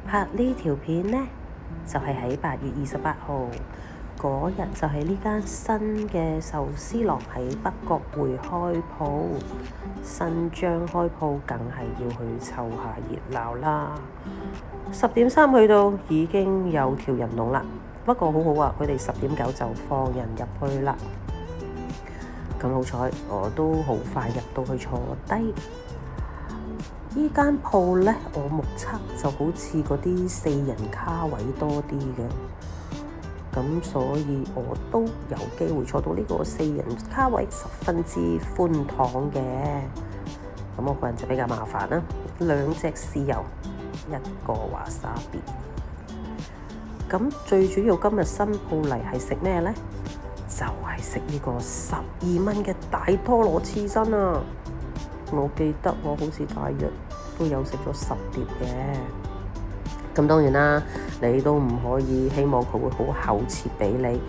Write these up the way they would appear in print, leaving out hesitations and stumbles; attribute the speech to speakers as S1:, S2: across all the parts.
S1: 拍呢條片呢，就係喺8月28號嗰日，就係呢間新嘅壽司郎喺北角匯開鋪，新張開鋪，梗係要去湊下熱鬧啦。10:3去到已經有條人龍啦，不過好好啊，佢哋10:9就放人入去啦。咁好彩，我都好快入到去坐低。依間鋪呢，我目測就好似嗰啲4人卡位多啲嘅，咁所以我都有機會坐到呢個4人卡位，十分之寬敞嘅。咁我個人就比較麻煩啦，2隻豉油，1個華沙比。咁最主要今日新鋪嚟係食咩呢？就係食呢個12蚊嘅大拖羅刺身啊！我記得我好似大約都有食咗10碟嘅。咁當然啦，你都唔可以希望佢會好厚切俾你。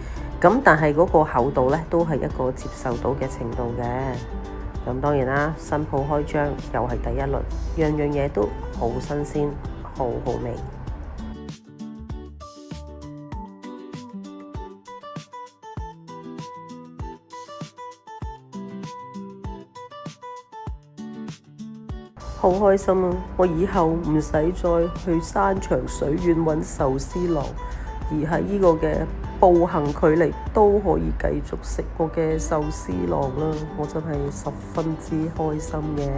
S1: 咁但係嗰個厚度呢，都係一個接受到嘅程度嘅。咁當然啦，新鋪開張又係第一輪，樣樣嘢都好新鮮，好好味。好開心啊！我以後唔使再去山長水遠揾壽司郎，而喺呢個嘅步行距離都可以繼續食過嘅壽司郎啦，我真係十分之開心嘅。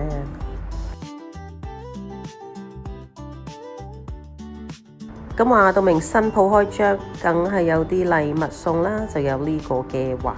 S1: 咁話到明新鋪開張，梗係有啲禮物送啦，就有呢個嘅環